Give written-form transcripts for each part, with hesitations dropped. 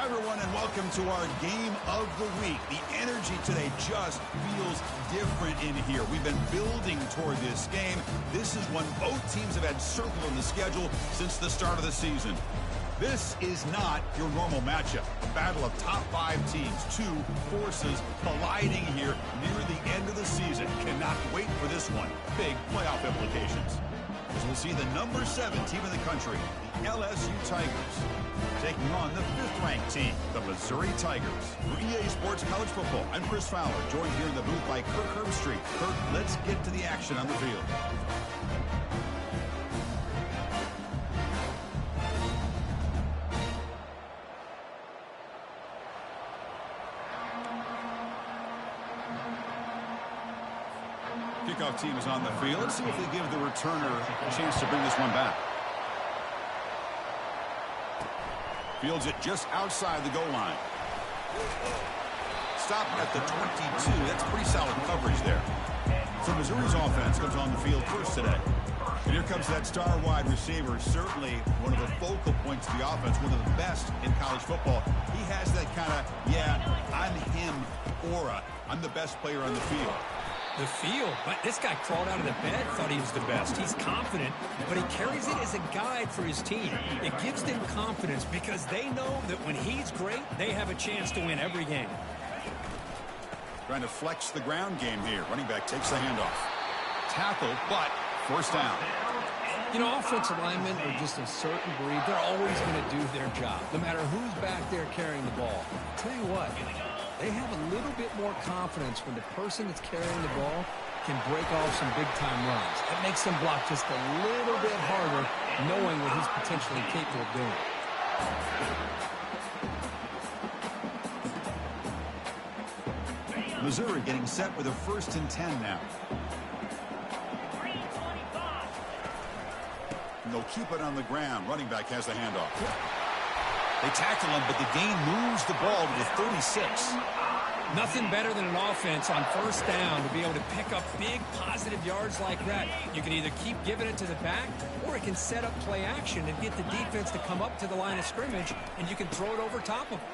Hi, everyone, and welcome to our game of the week. The energy today just feels different in here. We've been building toward this game. This is one both teams have had circled on the schedule since the start of the season. This is not your normal matchup. A battle of top 5 teams, 2 forces colliding here near the end of the season. Cannot wait for this one. Big playoff implications. As we'll see the number 7 team in the country, the LSU Tigers, taking on the 5th-ranked team, the Missouri Tigers. For EA Sports College Football, I'm Chris Fowler, joined here in the booth by Kirk Herbstreit. Kirk, let's get to the action on the field. Kickoff team is on the field. Let's see if they give the returner a chance to bring this one back. Fields it just outside the goal line. Stop at the 22. That's pretty solid coverage there. So Missouri's offense comes on the field first today. And here comes that star wide receiver, certainly one of the focal points of the offense, one of the best in college football. He has that kind of, yeah, I'm him aura. I'm the best player on the field. The field, but this guy crawled out of the bed, thought he was the best. He's confident, but he carries it as a guide for his team. It gives them confidence because they know that when he's great, they have a chance to win every game. Trying to flex the ground game here. Running back takes the handoff. Tackle, but first down. You know, offensive linemen are just a certain breed. They're always going to do their job, no matter who's back there carrying the ball. I'll tell you what, they have a little bit more confidence when the person that's carrying the ball can break off some big-time runs. That makes them block just a little bit harder, knowing what he's potentially capable of doing. Missouri getting set with a 1st and 10 now. And they'll keep it on the ground. Running back has the handoff. They tackle him, but the gain moves the ball to the 36. Nothing better than an offense on first down to be able to pick up big positive yards like that. You can either keep giving it to the back, or it can set up play action and get the defense to come up to the line of scrimmage, and you can throw it over top of them.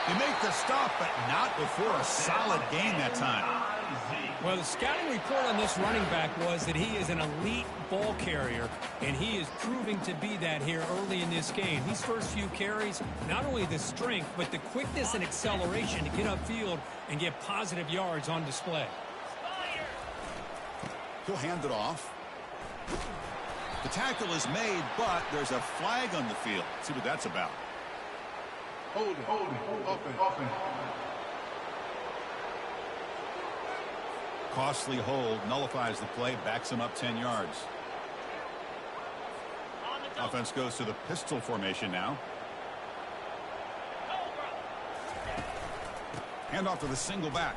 They make the stop, but not before a solid gain that time. Well, the scouting report on this running back was that he is an elite ball carrier, and he is proving to be that here early in this game. These first few carries, not only the strength, but the quickness and acceleration to get upfield and get positive yards on display. He'll hand it off. The tackle is made, but there's a flag on the field. Let's see what that's about. Hold it, open. Costly hold, nullifies the play, backs him up 10 yards. Offense goes to the pistol formation now. Hand off to the single back.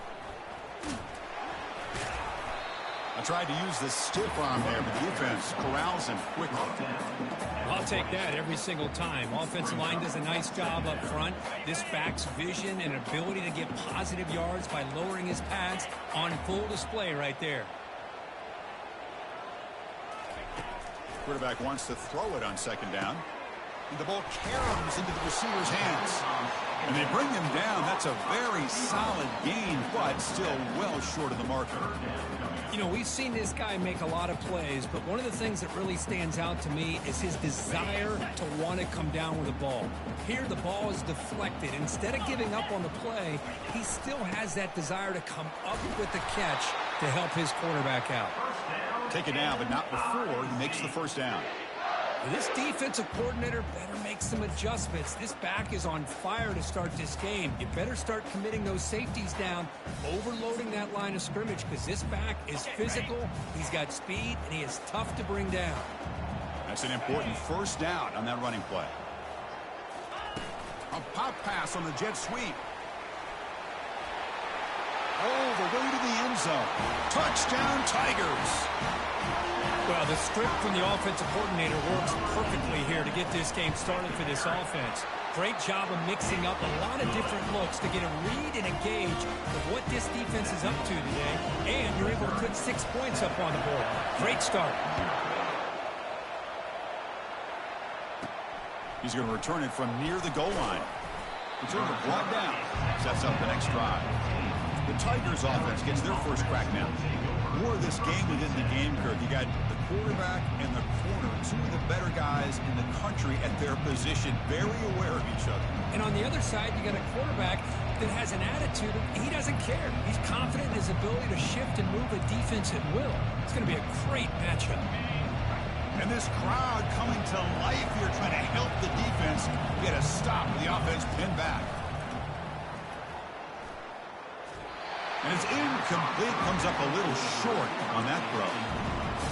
I tried to use the stiff arm there, but defense corrals him quickly. I'll take that every single time. Offensive line does a nice job up front. This back's vision and ability to get positive yards by lowering his pads on full display right there. Quarterback wants to throw it on 2nd down. And the ball caroms into the receiver's hands. And they bring him down. That's a very solid gain, but still well short of the marker. You know, we've seen this guy make a lot of plays, but one of the things that really stands out to me is his desire to want to come down with the ball. Here, the ball is deflected. Instead of giving up on the play, he still has that desire to come up with the catch to help his quarterback out. Take it down, but not before he makes the first down. This defensive coordinator better make some adjustments. This back is on fire to start this game. You better start committing those safeties down, overloading that line of scrimmage, because this back is physical, he's got speed, and he is tough to bring down. That's an important first down on that running play. A pop pass on the jet sweep. All the way to the end zone. Touchdown, Tigers. Well, the script from the offensive coordinator works perfectly here to get this game started for this offense. Great job of mixing up a lot of different looks to get a read and a gauge of what this defense is up to today, and you're able to put 6 points up on the board. Great start. He's going to return it from near the goal line. Return it brought down. Sets up the next drive. The Tigers offense gets their first crack now. More of this game within the game, Kirk. You got the quarterback and the corner, two of the better guys in the country at their position, very aware of each other. And on the other side, you got a quarterback that has an attitude of he doesn't care. He's confident in his ability to shift and move a defense at will. It's going to be a great matchup. And this crowd coming to life here, trying to help the defense get a stop with the offense pinned back. And it's incomplete, comes up a little short on that throw.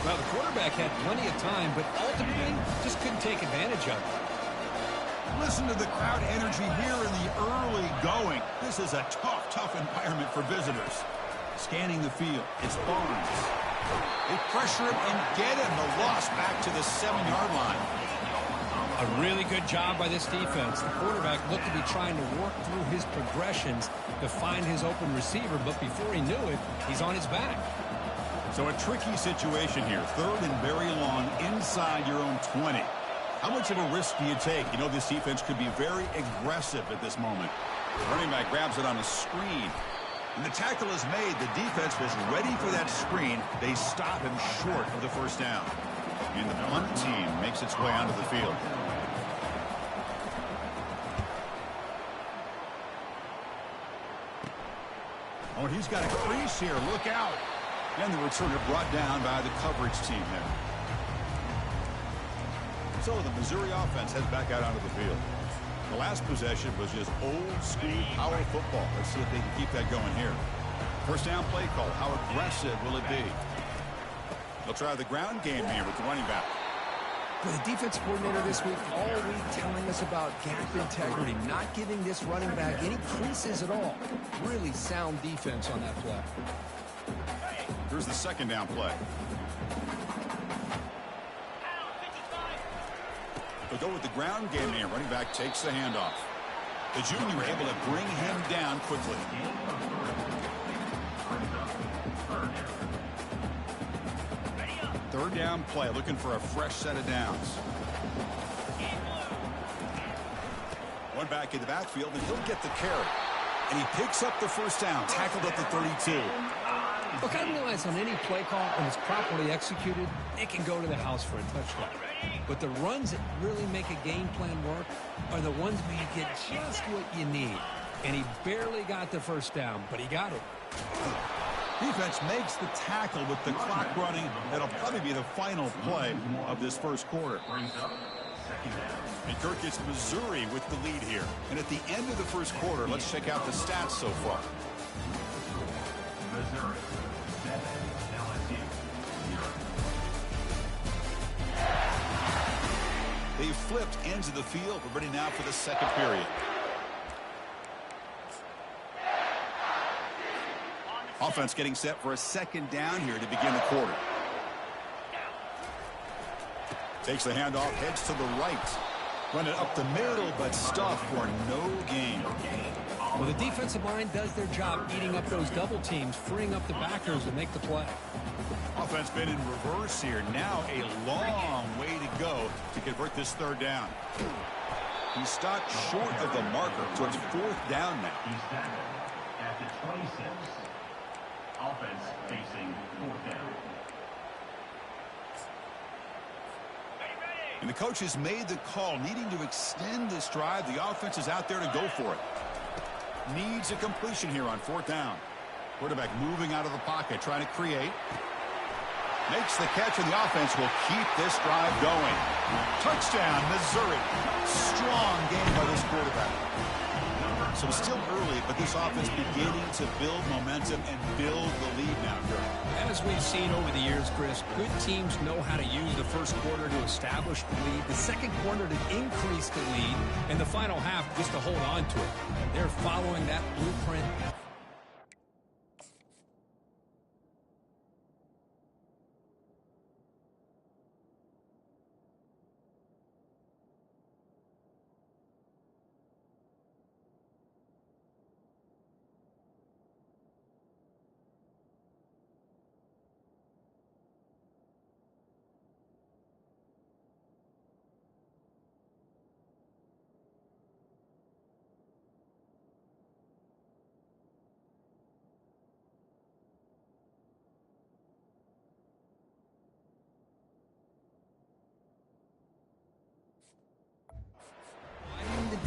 Well, the quarterback had plenty of time, but ultimately just couldn't take advantage of it. Listen to the crowd energy here in the early going. This is a tough environment for visitors. Scanning the field, it's Barnes. They pressure him and get him. The loss back to the 7-yard line. A really good job by this defense. The quarterback looked to be trying to work through his progressions to find his open receiver, but before he knew it, he's on his back. So a tricky situation here. Third and very long inside your own 20. How much of a risk do you take? You know this defense could be very aggressive at this moment. The running back grabs it on a screen. And the tackle is made. The defense was ready for that screen. They stop him short of the first down. And the punt team makes its way onto the field. Oh, and he's got a crease here. Look out. And the returner brought down by the coverage team there. So the Missouri offense heads back out onto the field. The last possession was just old-school power football. Let's see if they can keep that going here. First down play call. How aggressive will it be? They'll try the ground game here with the running back. But the defense coordinator this week all week telling us about gap integrity, not giving this running back any creases at all. Really sound defense on that play. Here's the second down play. They'll go with the ground game here. Running back takes the handoff. The junior able to bring him down quickly. Third down play, looking for a fresh set of downs. One back in the backfield, and he'll get the carry. And he picks up the first down, tackled at the 32. Look, I realize on any play call, when it's properly executed, it can go to the house for a touchdown. But the runs that really make a game plan work are the ones where you get just what you need. And he barely got the first down, but he got it. Defense makes the tackle with the clock running. That'll probably be the final play of this first quarter. And Kirk, it's Missouri with the lead here. And at the end of the first quarter, let's check out the stats so far. Missouri, 7, LSU, 0. They've flipped ends of the field. We're ready now for the second period. Offense getting set for a second down here to begin the quarter. Takes the handoff, heads to the right. Run it up the middle, but stuffed for no gain. Well, the defensive line does their job eating up those double teams, freeing up the backers to make the play. Offense been in reverse here. Now a long way to go to convert this third down. He stopped short of the marker, so it's fourth down now. He's tackled at the 26. Offense facing fourth down. And the coach has made the call, needing to extend this drive. The offense is out there to go for it. Needs a completion here on fourth down. Quarterback moving out of the pocket, trying to create. Makes the catch, and the offense will keep this drive going. Touchdown, Missouri. Strong game by this quarterback. So it's still early, but this offense beginning to build momentum and build the lead now, Kirk. As we've seen over the years, Chris, good teams know how to use the first quarter to establish the lead, the second quarter to increase the lead, and the final half just to hold on to it. They're following that blueprint.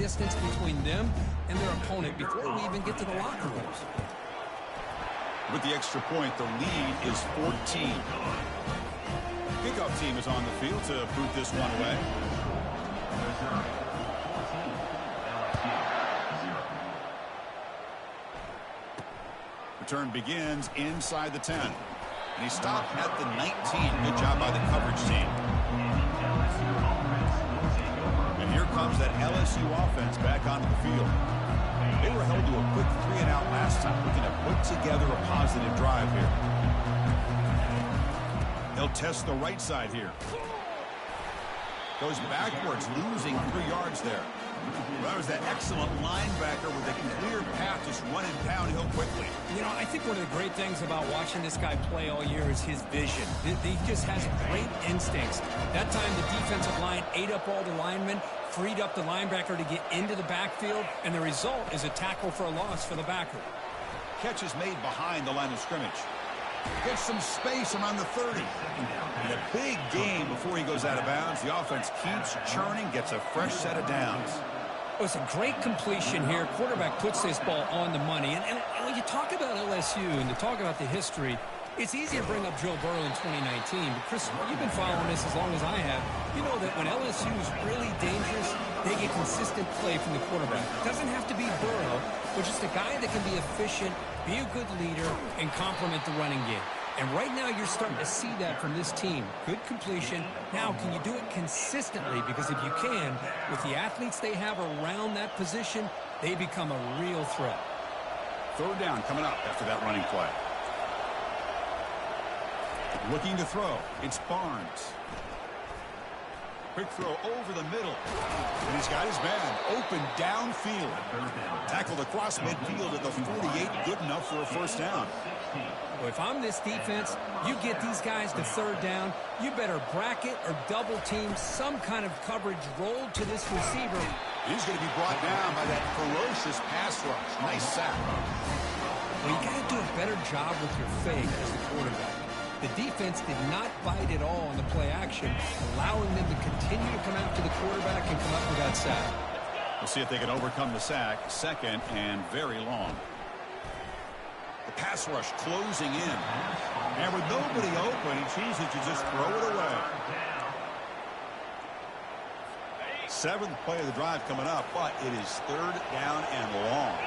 distance between them and their opponent before we even get to the locker rooms. With the extra point, the lead is 14. Kickoff team is on the field to boot this one away. Return begins inside the 10. And he stopped at the 19. Good job by the coverage team. And here comes that LSU offense back onto the field. They were held to a quick 3-and-out last time, looking to put together a positive drive here. They'll test the right side here. Goes backwards, losing 3 yards there. Well, that was that excellent linebacker with a clear path, just running downhill quickly. You know, I think one of the great things about watching this guy play all year is his vision. He just has great instincts. That time the defensive line ate up all the linemen, freed up the linebacker to get into the backfield, and the result is a tackle for a loss for the backer. Catch is made behind the line of scrimmage. Gets some space around the 30. And a big gain before he goes out of bounds. The offense keeps churning, gets a fresh set of downs. It was a great completion here. Quarterback puts this ball on the money. And when you talk about LSU and to talk about the history, it's easy to bring up Joe Burrow in 2019. But, Chris, you've been following this as long as I have. You know that when LSU is really dangerous, they get consistent play from the quarterback. It doesn't have to be Burrow, but just a guy that can be efficient, be a good leader, and complement the running game. And right now you're starting to see that from this team. Good completion. Now, can you do it consistently? Because if you can, with the athletes they have around that position, they become a real threat. 3rd down coming up after that running play. Looking to throw. It's Barnes. Quick throw over the middle. And he's got his man open downfield. Tackled across midfield at the 48. Good enough for a 1st down. Well, if I'm this defense, you get these guys to 3rd down, you better bracket or double team some kind of coverage rolled to this receiver. He's going to be brought down by that ferocious pass rush. Nice sack. Well, you got to do a better job with your fake as the quarterback. The defense did not bite at all on the play action, allowing them to continue to come after the quarterback and come up with that sack. We'll see if they can overcome the sack. 2nd and very long. The pass rush closing in. And with nobody open, he chooses to just throw it away. 7th play of the drive coming up, but it is 3rd down and long.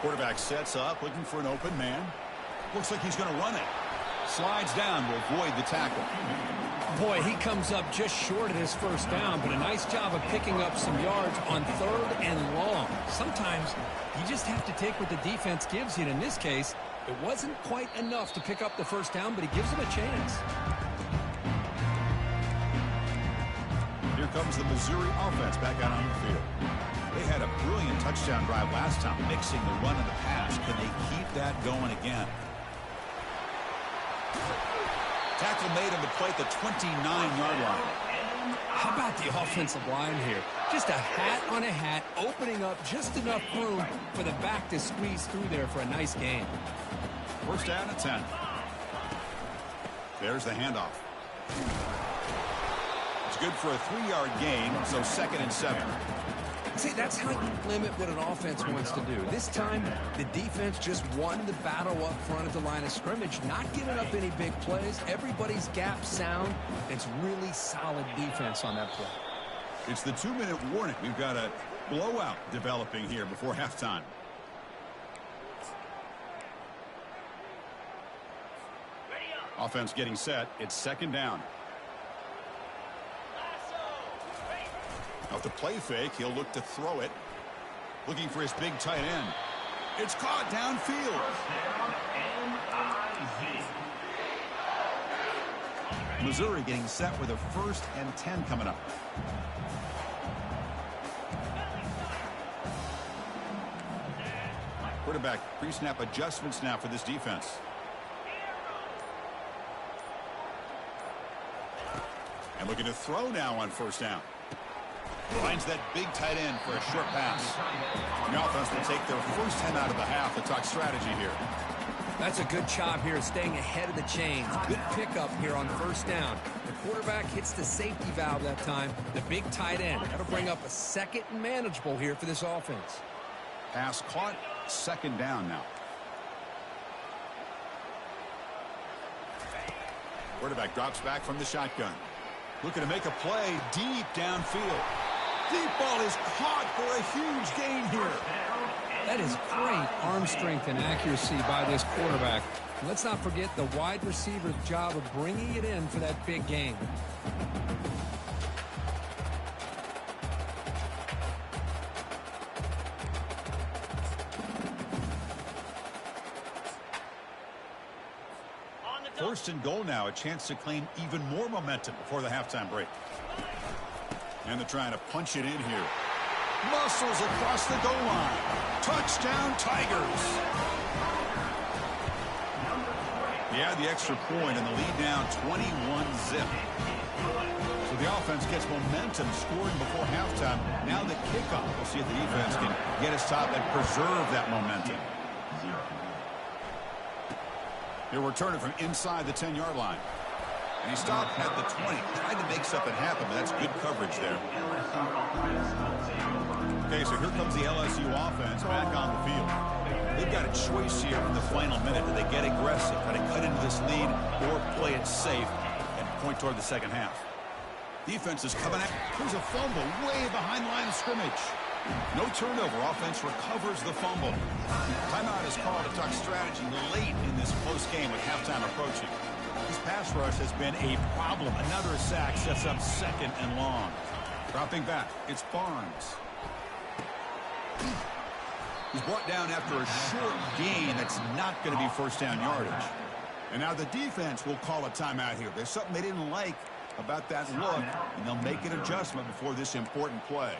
Quarterback sets up, looking for an open man. Looks like he's going to run it. Slides down to avoid the tackle. Boy, he comes up just short of his 1st down, but a nice job of picking up some yards on 3rd and long. Sometimes you just have to take what the defense gives you, and in this case, it wasn't quite enough to pick up the 1st down, but he gives them a chance. Here comes the Missouri offense back out on the field. They had a brilliant touchdown drive last time, mixing the run and the pass. Can they keep that going again? Tackle made on the play at the 29-yard line. How about the offensive line here? Just a hat on a hat, opening up just enough room for the back to squeeze through there for a nice gain. 1st down and 10. There's the handoff. It's good for a 3-yard gain, so 2nd and 7. See, that's how you limit what an offense wants to do. This time, the defense just won the battle up front at the line of scrimmage, not giving up any big plays. Everybody's gap sound. It's really solid defense on that play. It's the 2-minute warning. We've got a blowout developing here before halftime. Offense getting set. It's 2nd down. Off the play fake, he'll look to throw it. Looking for his big tight end. It's caught downfield. Missouri getting set with a 1st and 10 coming up. Quarterback pre-snap adjustments now for this defense. And looking to throw now on 1st down. Finds that big tight end for a short pass. The offense will take their 1st 10 out of the half to talk strategy here. That's a good job here staying ahead of the chains. Good pickup here on first down. The quarterback hits the safety valve that time. The big tight end. That'll bring up a second and manageable here for this offense. Pass caught. Second down now. Quarterback drops back from the shotgun. Looking to make a play deep downfield. Deep ball is caught for a huge gain here. That is great arm strength and accuracy by this quarterback. And let's not forget the wide receiver's job of bringing it in for that big gain. First and goal now, a chance to claim even more momentum before the halftime break. And they're trying to punch it in here. Muscles across the goal line. Touchdown, Tigers. He had the extra point and the lead down 21-zip. So the offense gets momentum scoring before halftime. Now the kickoff. We'll see if the defense can get a stop and preserve that momentum. He'll return it from inside the 10-yard line. And he stopped at the 20. Tried to make something happen, but that's good coverage there. Okay, so here comes the LSU offense back on the field. They've got a choice here in the final minute. Do they get aggressive, try to cut into this lead, or play it safe and point toward the second half? Defense is coming out. There's a fumble way behind the line of scrimmage. No turnover. Offense recovers the fumble. Timeout is called to talk strategy late in this close game with halftime approaching. This pass rush has been a problem. Another sack sets up second and long. Dropping back, it's Barnes. He's brought down after a short gain that's not going to be first down yardage. And now the defense will call a timeout here. There's something they didn't like about that look, and they'll make an adjustment before this important play.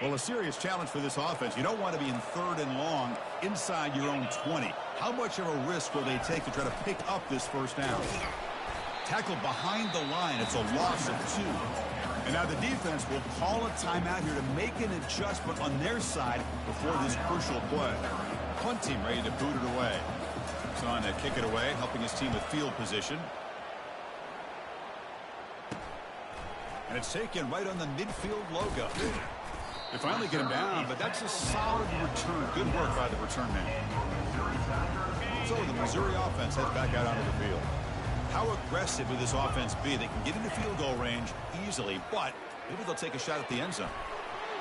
Well, a serious challenge for this offense. You don't want to be in third and long inside your own 20. How much of a risk will they take to try to pick up this first down? Tackle behind the line. It's a loss of 2. And now the defense will call a timeout here to make an adjustment on their side before this crucial play. Punt team ready to boot it away. It's on to kick it away, helping his team with field position. And it's taken right on the midfield logo. They finally get him down, but that's a solid return. Good work by the return man. So the Missouri offense heads back out onto the field. How aggressive will this offense be? They can get into field goal range easily, but maybe they'll take a shot at the end zone.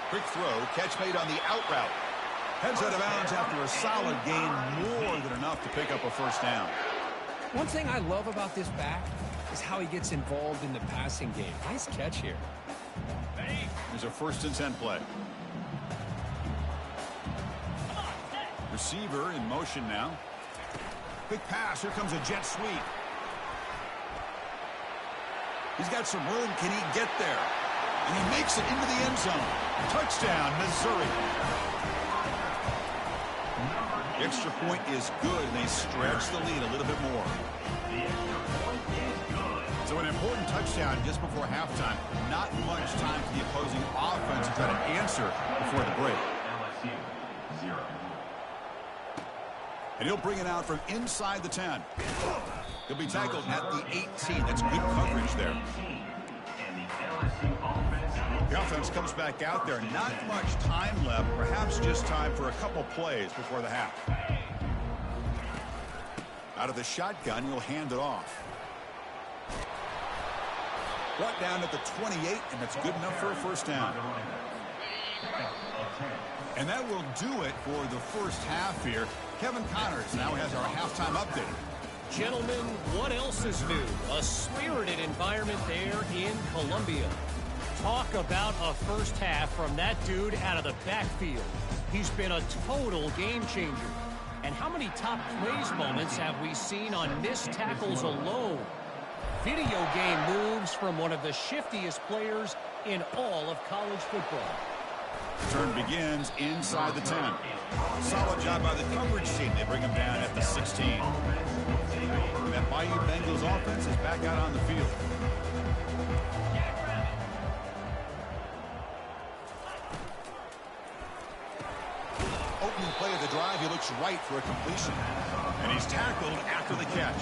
Quick throw, catch made on the out route. Heads out of bounds after a solid gain, more than enough to pick up a first down. One thing I love about this back is how he gets involved in the passing game. Nice catch here. There's a 1st and 10 play. Receiver in motion now. Quick pass. Here comes a jet sweep. He's got some room. Can he get there? And he makes it into the end zone. Touchdown, Missouri. The extra point is good, and they stretch the lead a little bit more. So an important touchdown just before halftime. Not much time for the opposing offense to try to answer before the break. LSU 0. And he'll bring it out from inside the 10. He'll be tackled at the 18. That's good coverage there. The offense comes back out there. Not much time left. Perhaps just time for a couple plays before the half. Out of the shotgun, he'll hand it off. Brought down at the 28, and that's good enough for a first down. And that will do it for the first half here. Kevin Connors now has our halftime update. Gentlemen, what else is new? A spirited environment there in Columbia. Talk about a first half from that dude out of the backfield. He's been a total game changer. And how many top plays moments have we seen on missed tackles alone? Video game moves from one of the shiftiest players in all of college football. Turn begins inside the 10. Solid job by the coverage team. They bring him down at the 16. And that Bayou Bengals offense is back out on the field. opening play of the drive, he looks right for a completion. And he's tackled after the catch.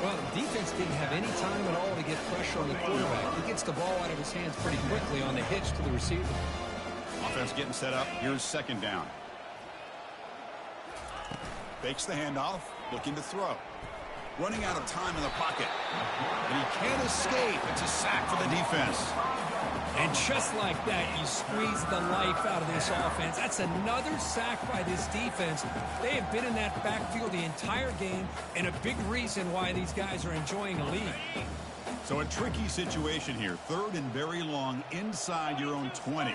Well, the defense didn't have any time at all to get pressure on the quarterback. He gets the ball out of his hands pretty quickly on the hitch to the receiver. Offense getting set up. Here's second down. Fakes the handoff, looking to throw. Running out of time in the pocket. And he can't escape. It's a sack for the defense. And just like that, you squeeze the life out of this offense. That's another sack by this defense. They have been in that backfield the entire game, and a big reason why these guys are enjoying a lead. So a tricky situation here. Third and very long inside your own 20.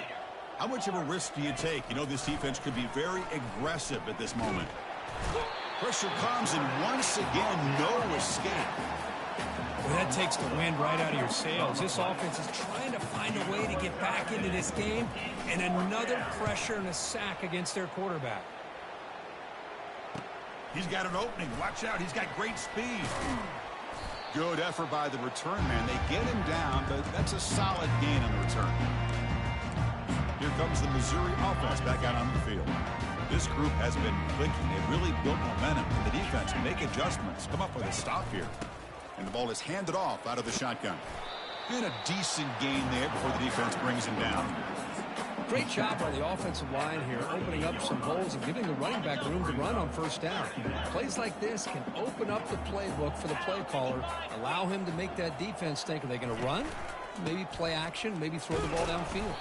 How much of a risk do you take? You know, this defense could be very aggressive at this moment. Pressure comes, and once again, no escape. Well, that takes the wind right out of your sails. This offense is trying to find a way to get back into this game, and another pressure and a sack against their quarterback. He's got an opening. Watch out. He's got great speed. Good effort by the return man. They get him down, but that's a solid gain on the return. Here comes the Missouri offense back out on the field. This group has been clicking. They've really built momentum. The defense make adjustments. Come up with a stop here. And the ball is handed off out of the shotgun. And a decent gain there before the defense brings him down. Great job by the offensive line here, opening up some holes and giving the running back room to run on first down. Plays like this can open up the playbook for the play caller, allow him to make that defense think, are they going to run? Maybe play action, maybe throw the ball downfield.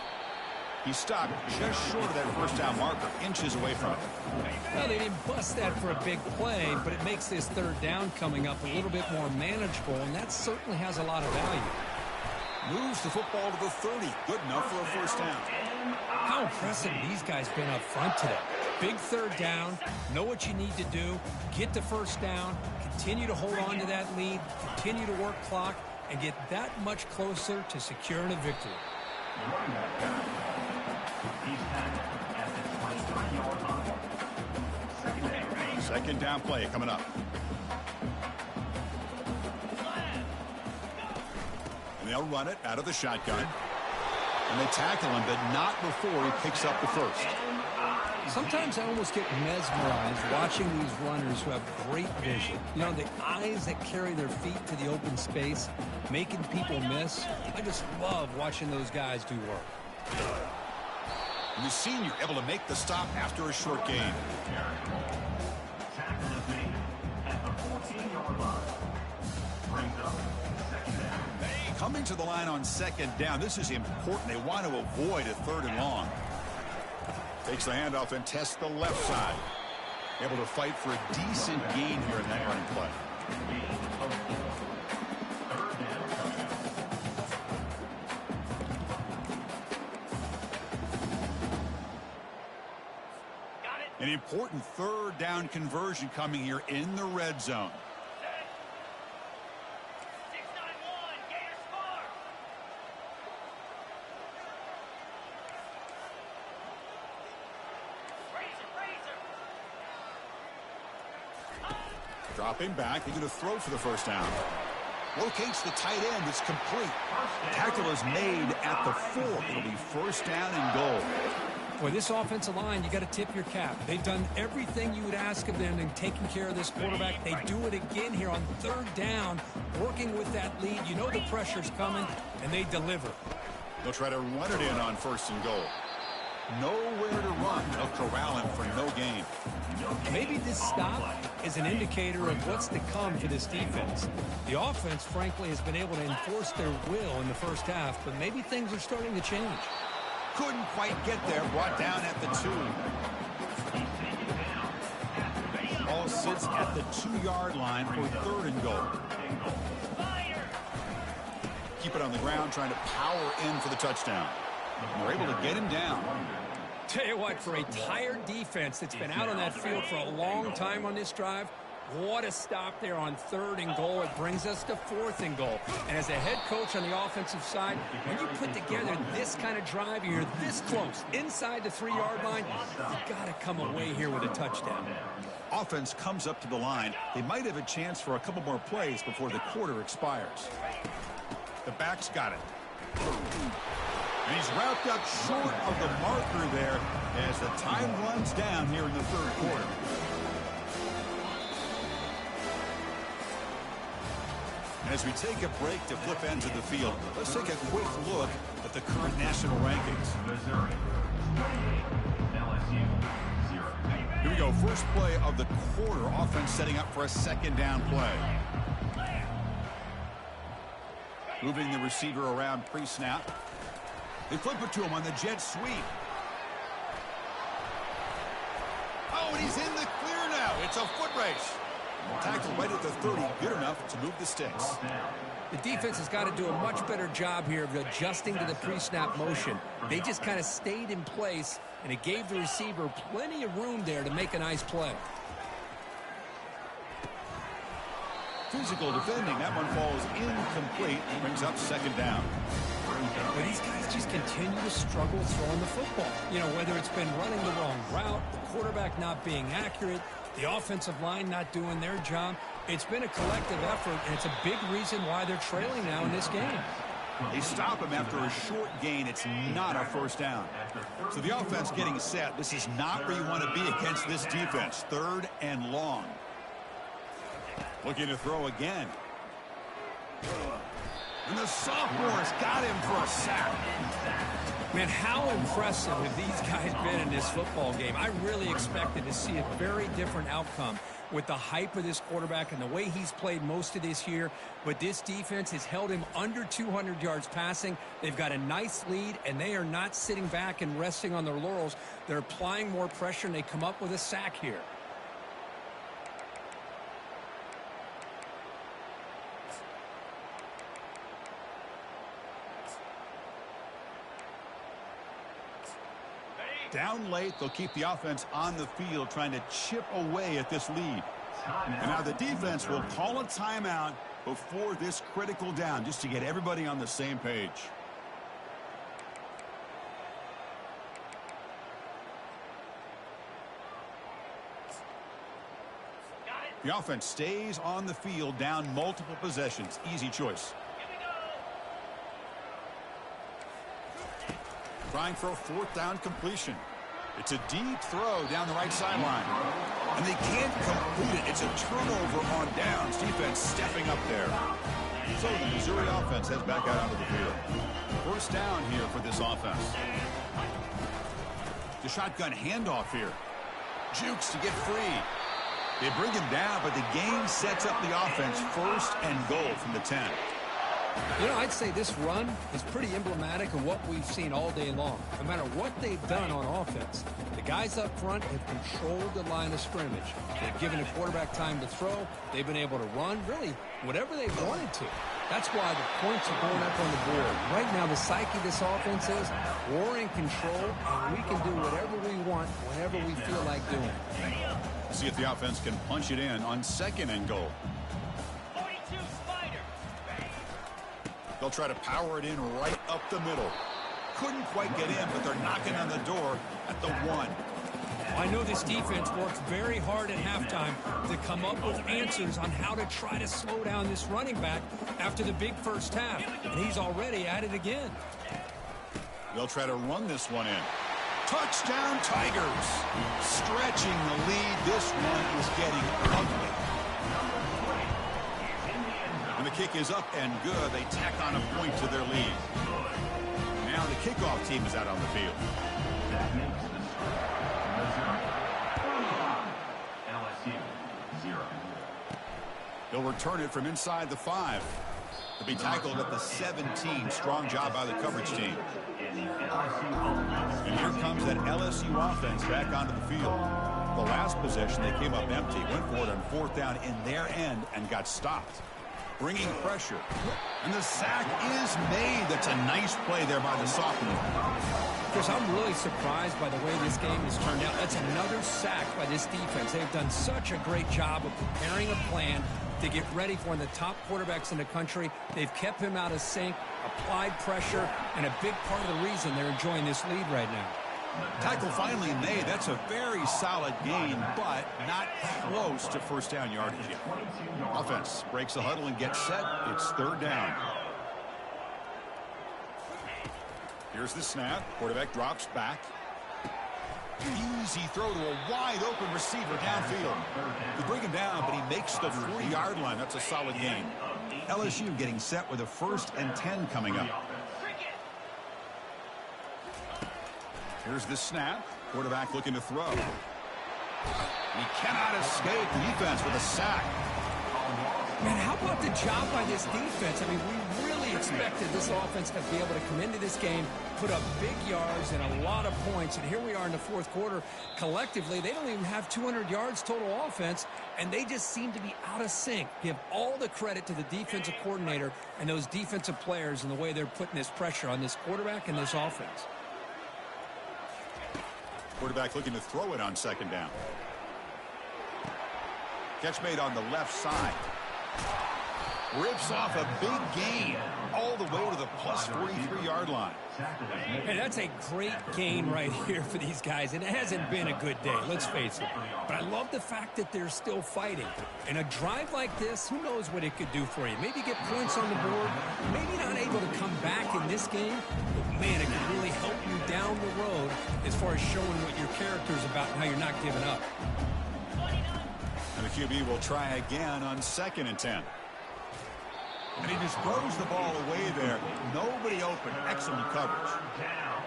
He stopped just short of that first down marker, inches away from it. Well, they didn't bust that for a big play, but it makes this third down coming up a little bit more manageable, and that certainly has a lot of value. Moves the football to the 30. Good enough for a first down. How impressive these guys been up front today. Big third down, know what you need to do, get the first down, continue to hold on to that lead, continue to work clock, and get that much closer to securing a victory. Second down play coming up. And they'll run it out of the shotgun. And they tackle him, but not before he picks up the first. Sometimes I almost get mesmerized watching these runners who have great vision. You know, the eyes that carry their feet to the open space, making people miss. I just love watching those guys do work. And the senior able to make the stop after a short gain. Coming to the line on second down. This is important. They want to avoid a third and long. Takes the handoff and tests the left side. Able to fight for a decent gain here in that running play. An important third down conversion coming here in the red zone. Dropping back, he's going to throw for the first down. Locates the tight end, it's complete. Tackle is made at the 4. It'll be first down and goal. Boy, this offensive line, you got to tip your cap. They've done everything you would ask of them in taking care of this quarterback. They do it again here on third down, working with that lead. You know the pressure's coming, and they deliver. They'll try to run it in on first and goal. Nowhere to run. They'll corral him for no gain. Maybe this stop is an indicator of what's to come for this defense. The offense, frankly, has been able to enforce their will in the first half, but maybe things are starting to change. Couldn't quite get there. Brought down at the 2. Ball sits at the 2-yard line for third and goal. Keep it on the ground, trying to power in for the touchdown. And they're able to get him down. Tell you what, for a tired defense that's been out on that field for a long time on this drive, what a stop there on third and goal. It brings us to fourth and goal. And as a head coach on the offensive side, when you put together this kind of drive, you're this close, inside the 3-yard line, you've got to come away here with a touchdown. Offense comes up to the line. They might have a chance for a couple more plays before the quarter expires. The back's got it. And he He's wrapped up short of the marker there as the time runs down here in the third quarter. As we take a break to flip ends of the field, let's take a quick look at the current national rankings. Missouri, 28. LSU, 0. Here we go. First play of the quarter. Offense setting up for a second down play. Moving the receiver around pre-snap. They flip it to him on the jet sweep. Oh, and he's in the clear now. It's a foot race. Tackle right at the 30. Good enough to move the sticks. The defense has got to do a much better job here of adjusting to the pre-snap motion. They just kind of stayed in place, and it gave the receiver plenty of room there to make a nice play. Physical defending. That one falls incomplete. Brings up second down. But these guys just continue to struggle throwing the football. You know, whether it's been running the wrong route, the quarterback not being accurate, the offensive line not doing their job. It's been a collective effort, and it's a big reason why they're trailing now in this game. They stop him after a short gain. It's not a first down. So the offense getting set. This is not where you want to be against this defense. Third and long. Looking to throw again. And the sophomore's got him for a sack. Man, how impressive have these guys been in this football game? I really expected to see a very different outcome with the hype of this quarterback and the way he's played most of this year. But this defense has held him under 200 yards passing. They've got a nice lead, and they are not sitting back and resting on their laurels. They're applying more pressure, and they come up with a sack here. Down late, they'll keep the offense on the field trying to chip away at this lead. And now the defense will call a timeout before this critical down just to get everybody on the same page. The offense stays on the field down multiple possessions. Easy choice. Trying for a fourth down completion. It's a deep throw down the right sideline. And they can't complete it. It's a turnover on downs. Defense stepping up there. So the Missouri offense heads back out onto the field. First down here for this offense. The shotgun handoff here. Jukes to get free. They bring him down, but the game sets up the offense first and goal from the 10. You know, I'd say this run is pretty emblematic of what we've seen all day long. No matter what they've done on offense, the guys up front have controlled the line of scrimmage. They've given the quarterback time to throw. They've been able to run, really, whatever they've wanted to. That's why the points are going up on the board. Right now, the psyche of this offense is we're in control, and we can do whatever we want whenever we feel like doing it. See if the offense can punch it in on second and goal. They'll try to power it in right up the middle. Couldn't quite get in, but they're knocking on the door at the 1. I know this defense worked very hard at halftime to come up with answers on how to try to slow down this running back after the big first half, and he's already at it again. They'll try to run this one in. Touchdown, Tigers. Stretching the lead. This one is getting ugly. And the kick is up and good. They tack on a point to their lead. Now the kickoff team is out on the field. That makes the score. LSU, 0. They'll return it from inside the 5. To be tackled at the 17. Strong job by the coverage team. And here comes that LSU offense back onto the field. The last possession, they came up empty. Went for it on fourth down in their end and got stopped. Bringing pressure. And the sack is made. That's a nice play there by the sophomore. Chris, I'm really surprised by the way this game has turned out. That's another sack by this defense. They've done such a great job of preparing a plan to get ready for one of the top quarterbacks in the country. They've kept him out of sync, applied pressure, and a big part of the reason they're enjoying this lead right now. Tackle finally made. That's a very solid gain, but not close to first down yardage yet. Offense breaks the huddle and gets set. It's third down. Here's the snap. Quarterback drops back. Easy throw to a wide-open receiver downfield. They bring him down, but he makes the 3-yard line. That's a solid gain. LSU getting set with a 1st and 10 coming up. Here's the snap. Quarterback looking to throw. He cannot escape the defense with a sack. Man, how about the job by this defense? I mean, we really expected this offense to be able to come into this game, put up big yards and a lot of points. And here we are in the 4th quarter. Collectively, they don't even have 200 yards total offense, and they just seem to be out of sync. Give all the credit to the defensive coordinator and those defensive players and the way they're putting this pressure on this quarterback and this offense. Quarterback looking to throw it on 2nd down. Catch made on the left side. Rips off a big gain all the way to the plus 43-yard line. Hey, that's a great gain right here for these guys, and it hasn't been a good day, let's face it. But I love the fact that they're still fighting. And a drive like this, who knows what it could do for you. Maybe get points on the board, maybe not able to come back in this game, but man, it can really help you down the road as far as showing what your character's about and how you're not giving up. And the QB will try again on 2nd and 10. And he just throws the ball away there. Nobody open. Excellent coverage.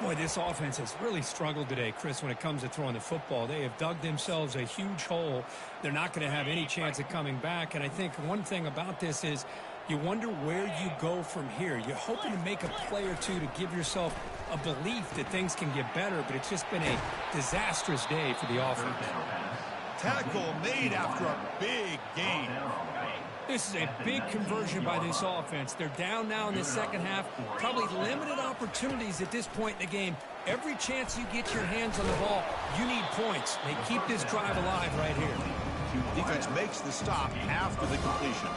Boy, this offense has really struggled today, Chris, when it comes to throwing the football. They have dug themselves a huge hole. They're not going to have any chance of coming back. And I think one thing about this is you wonder where you go from here. You're hoping to make a play or two to give yourself a belief that things can get better, but it's just been a disastrous day for the offense. Tackle made after a big gain. This is a big conversion by this offense. They're down now in the 2nd half. Probably limited opportunities at this point in the game. Every chance you get your hands on the ball, you need points. They keep this drive alive right here. Defense makes the stop after the completion.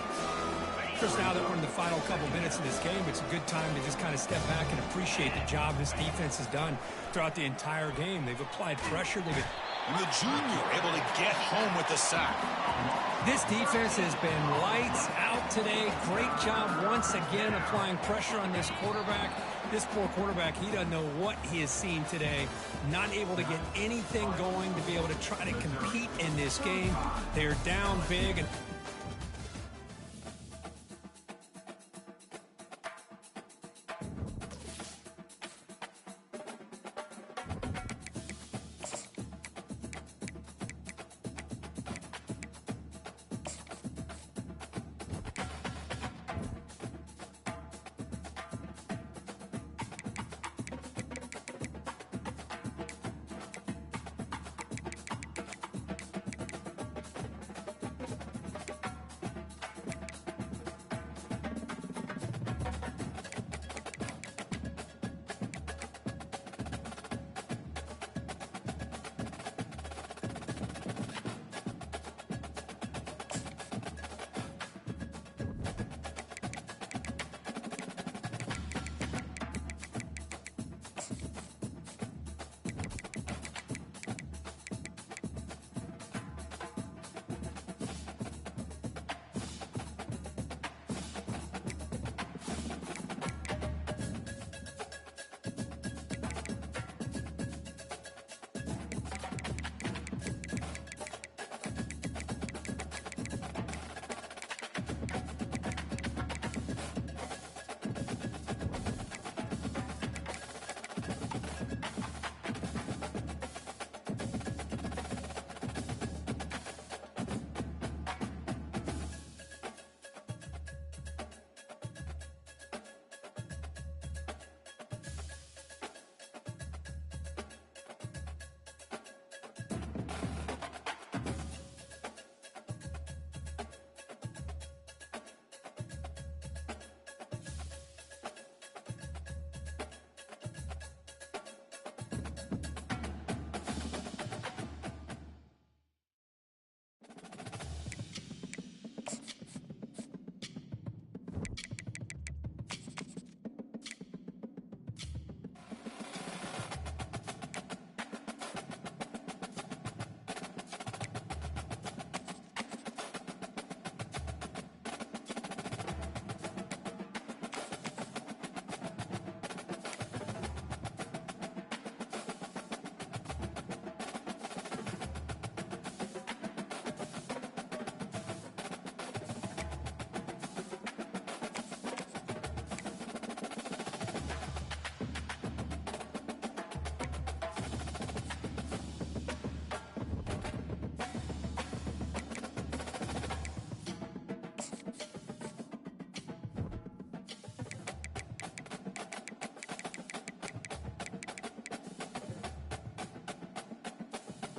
Chris, now that we're in the final couple minutes of this game, it's a good time to just kind of step back and appreciate the job this defense has done throughout the entire game. They've applied pressure. They've been... And the junior able to get home with the sack. This defense has been lights out today. Great job once again applying pressure on this quarterback. This poor quarterback, he doesn't know what he has seen today. Not able to get anything going to be able to try to compete in this game. They're down big, and